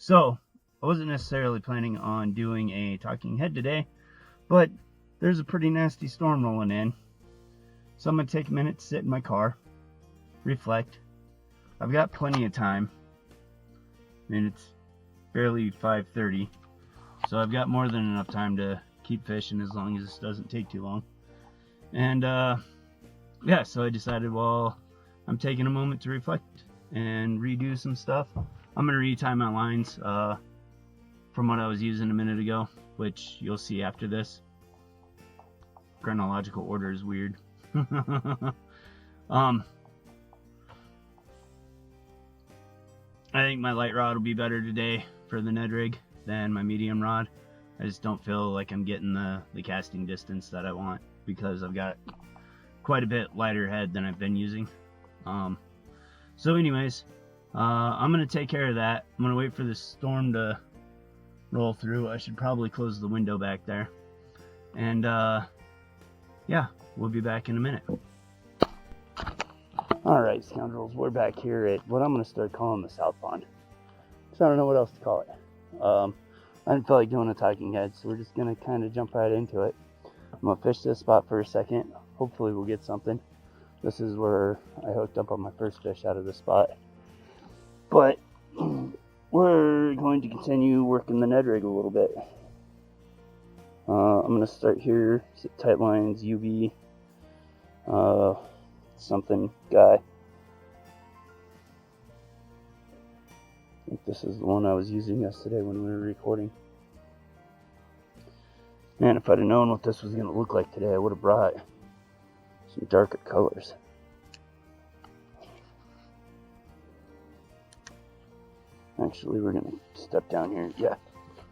So, I wasn't necessarily planning on doing a talking head today, but there's a pretty nasty storm rolling in. So I'm going to take a minute to sit in my car, reflect. I've got plenty of time. It's barely 5:30, so I've got more than enough time to keep fishing as long as this doesn't take too long. And yeah, so I decided, well, I'm taking a moment to reflect and redo some stuff. I'm going to retie my lines from what I was using a minute ago, which you'll see after this. Chronological order is weird. I think my light rod will be better today for the Ned Rig than my medium rod. I just don't feel like I'm getting the casting distance that I want because I've got quite a bit lighter head than I've been using. So anyways, I'm going to take care of that. I'm going to wait for this storm to roll through. I should probably close the window back there. And yeah, we'll be back in a minute. Alright, scoundrels, we're back here at what I'm going to start calling the South Pond. So I don't know what else to call it. I didn't feel like doing a talking head, so we're just going to kind of jump right into it. I'm going to fish this spot for a second. Hopefully we'll get something. This is where I hooked up on my first fish out of this spot. But we're going to continue working the Ned Rig a little bit. I'm going to start here, sit tight lines, UV, something guy. I think this is the one I was using yesterday when we were recording. Man, if I'd have known what this was going to look like today, I would have brought some darker colors. Actually, we're going to step down here. Yeah.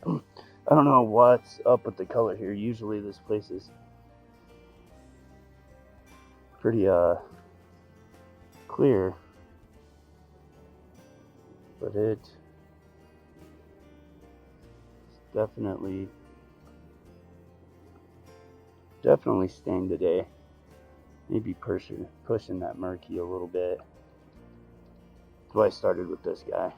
I don't know what's up with the color here. Usually this place is pretty clear. But it's definitely stained today. Maybe pushing that murky a little bit. That's why I started with this guy.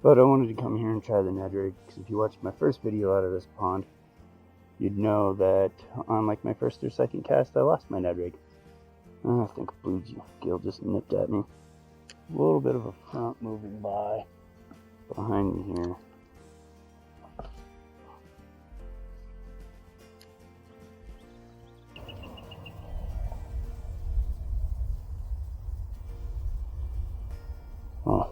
But I wanted to come here and try the Ned Rig, because if you watched my first video out of this pond, you'd know that on like my first or second cast, I lost my Ned Rig. I think a bluegill just nipped at me. A little bit of a front moving by behind me here. Oh.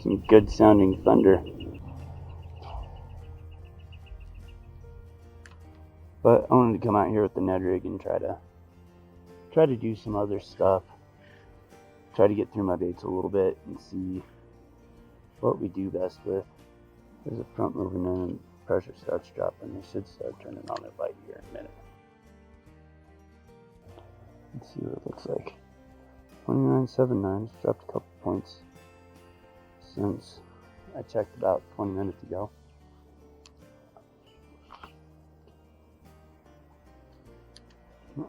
Some good sounding thunder. But I wanted to come out here with the Ned Rig and try to do some other stuff. Try to get through my baits a little bit and see what we do best with. There's a front moving in and pressure starts dropping. They should start turning on their bite here in a minute. Let's see what it looks like. 29.79. It's dropped a couple points since I checked about 20 minutes ago.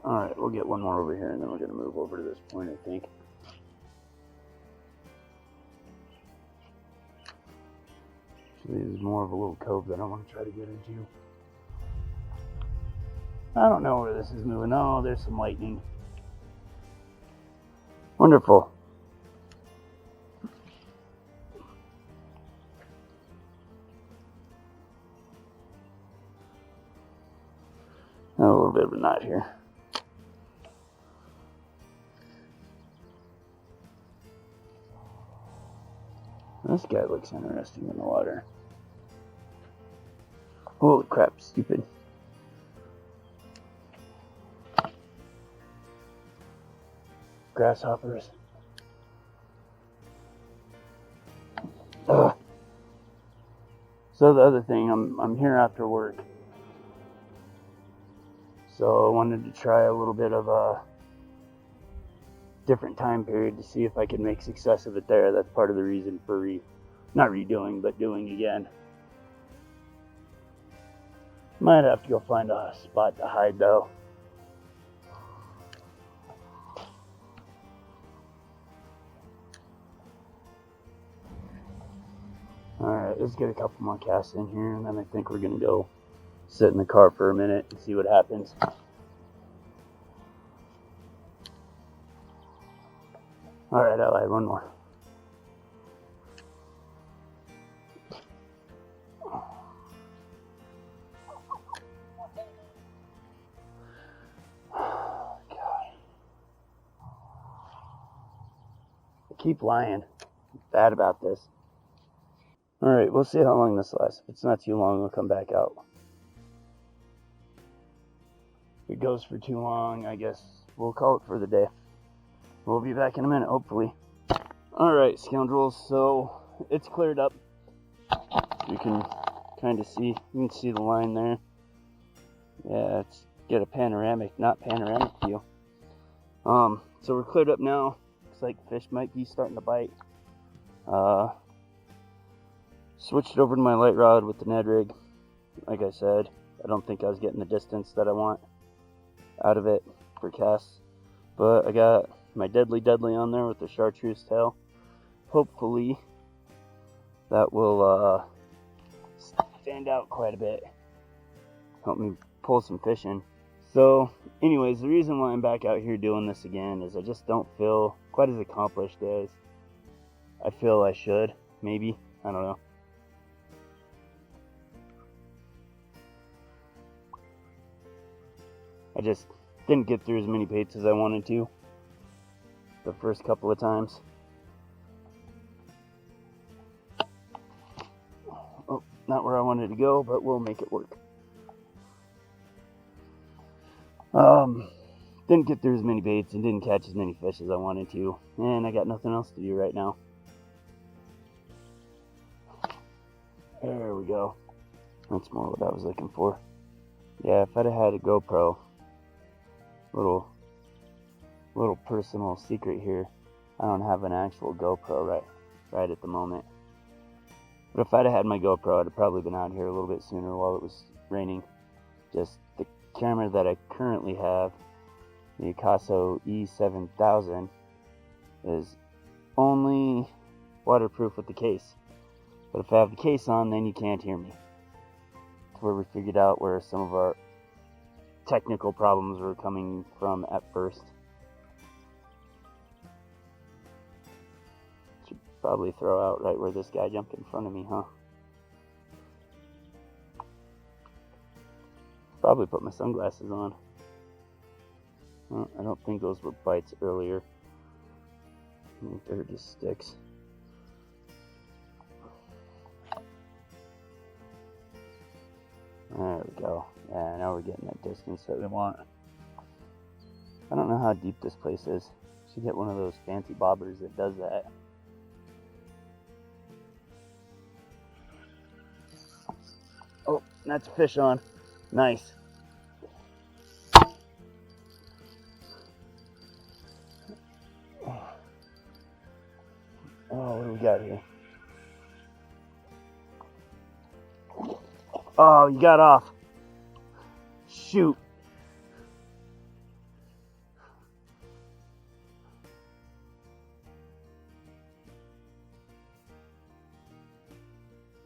Alright, we'll get one more over here and then we're going to move over to this point, I think. Actually, this is more of a little cove that I want to try to get into. I don't know where this is moving. Oh, there's some lightning. Wonderful. A little bit of a knot here. This guy looks interesting in the water. Holy crap, stupid. Grasshoppers. Ugh. So the other thing, I'm here after work. So I wanted to try a little bit of different time period to see if I can make success of it there. That's part of the reason for not redoing, but doing again. Might have to go find a spot to hide though. Alright, let's get a couple more casts in here, and then I think we're going to go sit in the car for a minute and see what happens. Alright, I'll add one more. God. I keep lying. I'm bad about this. Alright, we'll see how long this lasts. If it's not too long, we'll come back out. If it goes for too long, I guess we'll call it for the day. We'll be back in a minute, hopefully. Alright, scoundrels, so it's cleared up. You can kind of see, you can see the line there. Yeah, let's get a panoramic, not panoramic view. So we're cleared up now. Looks like fish might be starting to bite. Switched over to my light rod with the Ned Rig. Like I said, I don't think I was getting the distance that I want out of it for casts. But I got my Deadly on there with the chartreuse tail. Hopefully that will stand out quite a bit. Help me pull some fish in. So anyways, the reason why I'm back out here doing this again is I just don't feel quite as accomplished as I feel I should. Maybe. I don't know. I just didn't get through as many baits as I wanted to the first couple of times. Oh, not where I wanted to go, but we'll make it work. Didn't get through as many baits and didn't catch as many fish as I wanted to, and I got nothing else to do right now. There we go. That's more what I was looking for. Yeah, if I'd have had a GoPro, little personal secret here, I don't have an actual GoPro right at the moment. But if I'd have had my GoPro, I'd have probably been out here a little bit sooner while it was raining. Just the camera that I currently have, the Akaso E7000, is only waterproof with the case. But if I have the case on, then you can't hear me. That's where we figured out where some of our technical problems were coming from at first. Should probably throw out right where this guy jumped in front of me, huh? Probably put my sunglasses on. Well, I don't think those were bites earlier. I think they're just sticks. There we go. Yeah, now we're getting that distance that we want. I don't know how deep this place is. Should get one of those fancy bobbers that does that. Oh, that's a fish on. Nice. Oh, what do we got here? Oh, you got off. Shoot.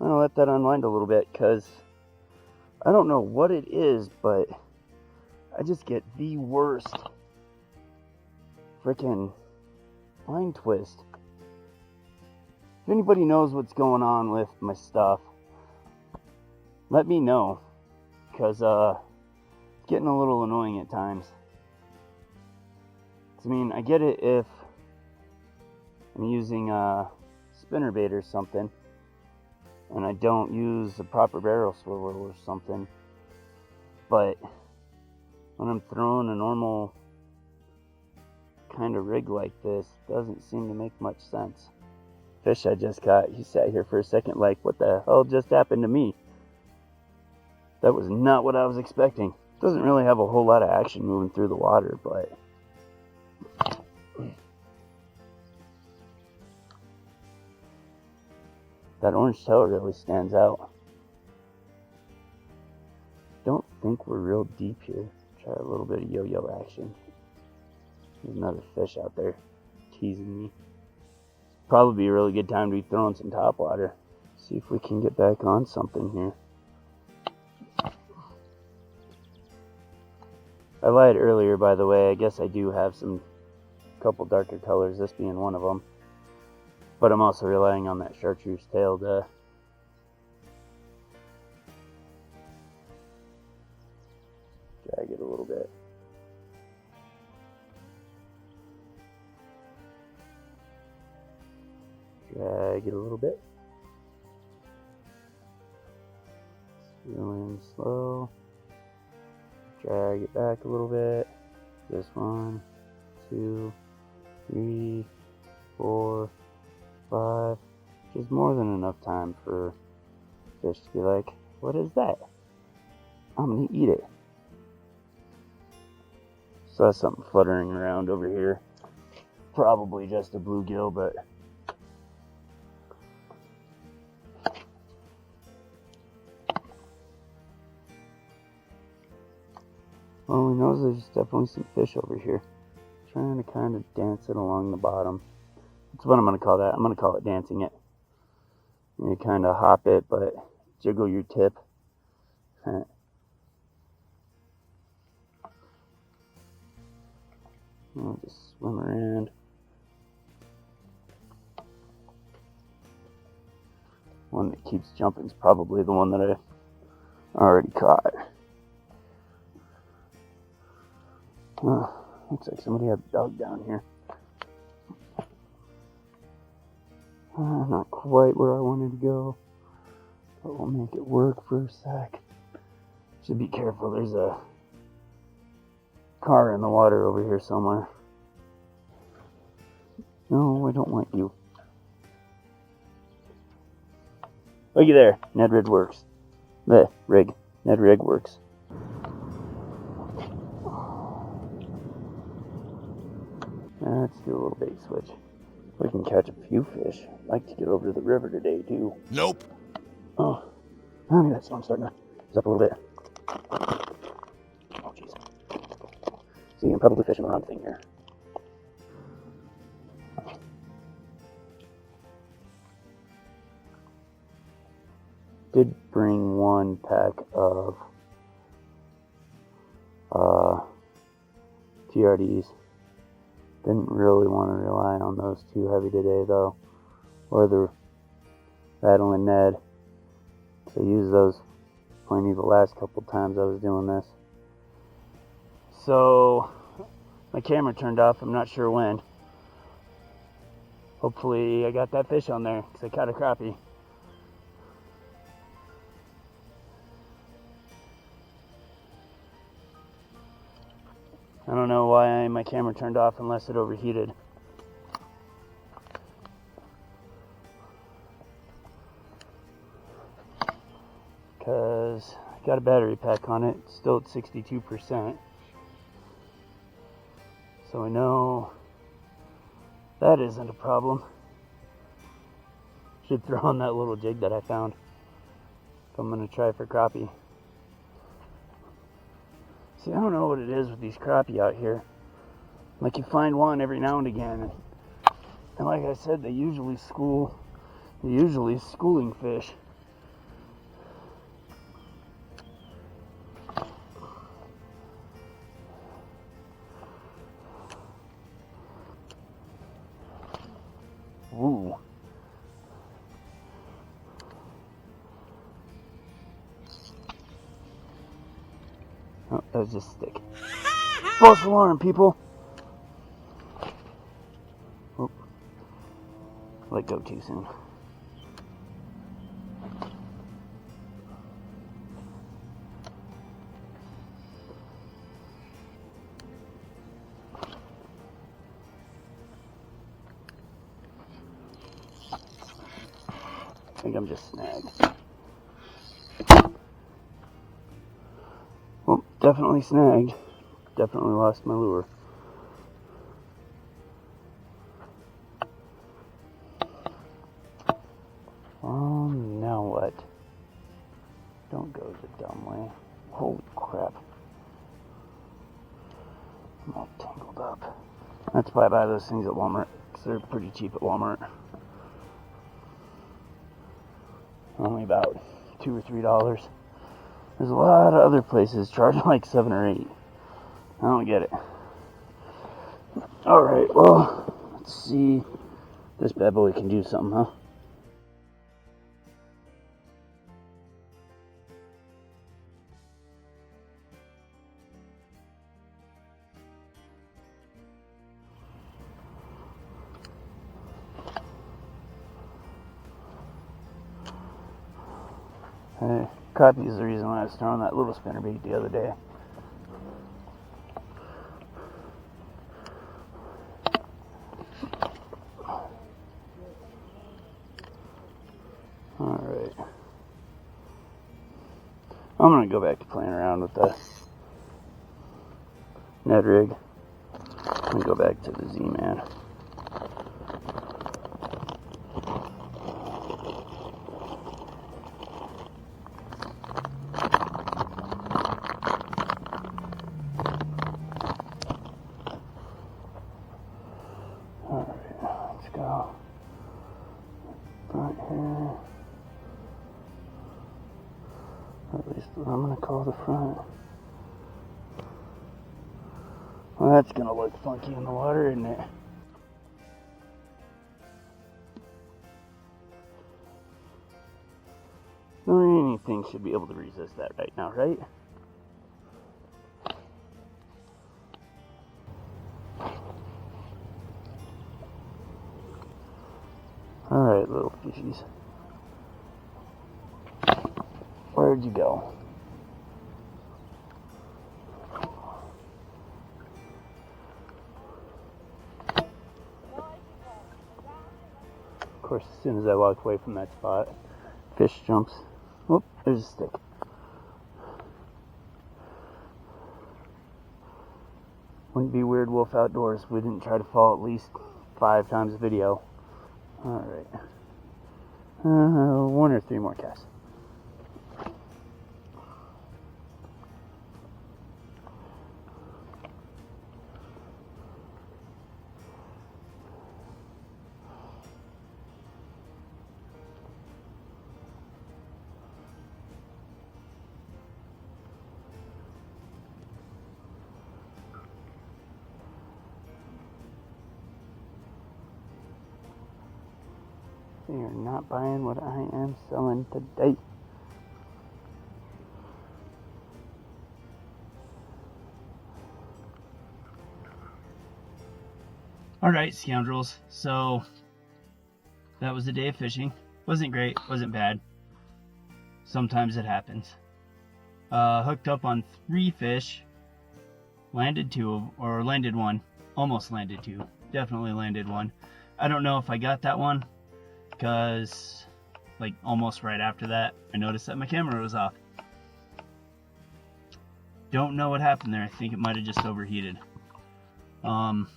I'm gonna let that unwind a little bit because I don't know what it is, but I just get the worst freaking line twist. If anybody knows what's going on with my stuff, let me know, because it's getting a little annoying at times. I mean, I get it if I'm using a spinnerbait or something, and I don't use a proper barrel swivel or something, but when I'm throwing a normal kind of rig like this, it doesn't seem to make much sense. Fish I just caught, he sat here for a second like, what the hell just happened to me? That was not what I was expecting. Doesn't really have a whole lot of action moving through the water, but That orange tail really stands out. Don't think we're real deep here. Try a little bit of yo-yo action. There's another fish out there teasing me. Probably be a really good time to be throwing some topwater. See if we can get back on something here. I lied earlier, by the way. I guess I do have some couple darker colors, this being one of them. But I'm also relying on that chartreuse tail to drag it a little bit. Drag it a little bit. Reel in slow. Drag it back a little bit. Just 1, 2, 3, 4, 5. Which is more than enough time for fish to be like, what is that? I'm gonna eat it. Saw something fluttering around over here. Probably just a bluegill, but well, we know there's definitely some fish over here. Trying to kind of dance it along the bottom. That's what I'm going to call that. I'm going to call it dancing it. You kind of hop it, but jiggle your tip. I'll just swim around. One that keeps jumping is probably the one that I already caught. Looks like somebody had a dog down here. Not quite where I wanted to go, but we'll make it work for a sec. Should be careful, there's a car in the water over here somewhere. No, I don't want you. Looky there, Ned Rig works. Ned Rig works. Let's do a little bait switch. We can catch a few fish. I'd like to get over to the river today, too. Nope. Oh, maybe that storm's starting to ease up a little bit. Oh, jeez. See, I'm probably fishing the wrong thing here. Did bring one pack of TRDs. Didn't really want to rely on those too heavy today, though, or the Rattling Ned. So I used those plenty the last couple times I was doing this. So my camera turned off. I'm not sure when. Hopefully I got that fish on there because I caught a crappie. I don't know why my camera turned off unless it overheated. Because I got a battery pack on it, it's still at 62%. So I know that isn't a problem. Should throw on that little jig that I found if I'm going to try for crappie. See, I don't know what it is with these crappie out here. Like, you find one every now and again, and like I said, they're usually schooling fish. Ooh. Oh, that was just a stick. False alarm, people. Oh, let go too soon. I think I'm just snagged. Well, definitely snagged. Definitely lost my lure. crap. I'm all tangled up. That's why I buy those things at Walmart, because they're pretty cheap at Walmart. Only about $2 or $3. There's a lot of other places charging like $7 or $8. I don't get it. Alright, well, let's see. This bad boy can do something, huh? Hey, crappie is the reason why I was throwing that little spinnerbait the other day. Alright. I'm going to go back to playing around with the Ned Rig. And go back to the Z-Man. Alright, let's go. Front here. Or at least what I'm going to call the front. Well, that's going to look funky in the water, isn't it? Anything should be able to resist that right now, right? Alright, little fishies. Where'd you go? Of course, as soon as I walk away from that spot, fish jumps. Whoop, there's a stick. Wouldn't be Weird Wolf Outdoors if we didn't try to fall at least 5 times a video. Alright. 1 or 3 more casts. You're not buying what I am selling today. Alright, scoundrels. So, that was the day of fishing. Wasn't great, wasn't bad. Sometimes it happens. Hooked up on 3 fish. Landed 2, or landed 1. Almost landed 2. Definitely landed 1. I don't know if I got that one, because like almost right after that I noticed that my camera was off. Don't know what happened there. I think it might have just overheated. What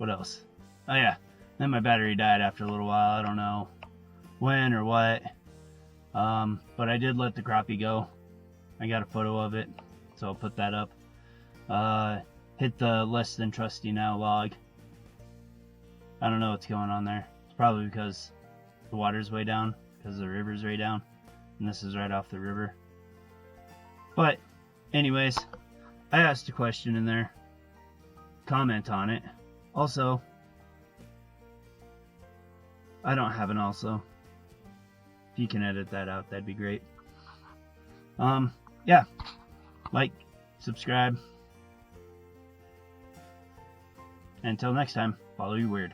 else? Oh yeah, then my battery died after a little while. I don't know when or what, but I did let the crappie go. I got a photo of it, so I'll put that up. Hit the less than trusty now log. I don't know what's going on there. It's probably because the water's way down, because the river's way down, and this is right off the river. But anyways, I asked a question in there. Comment on it. Also, I don't have an also. If you can edit that out, that'd be great. Yeah. Like, subscribe. Until next time, follow your weird.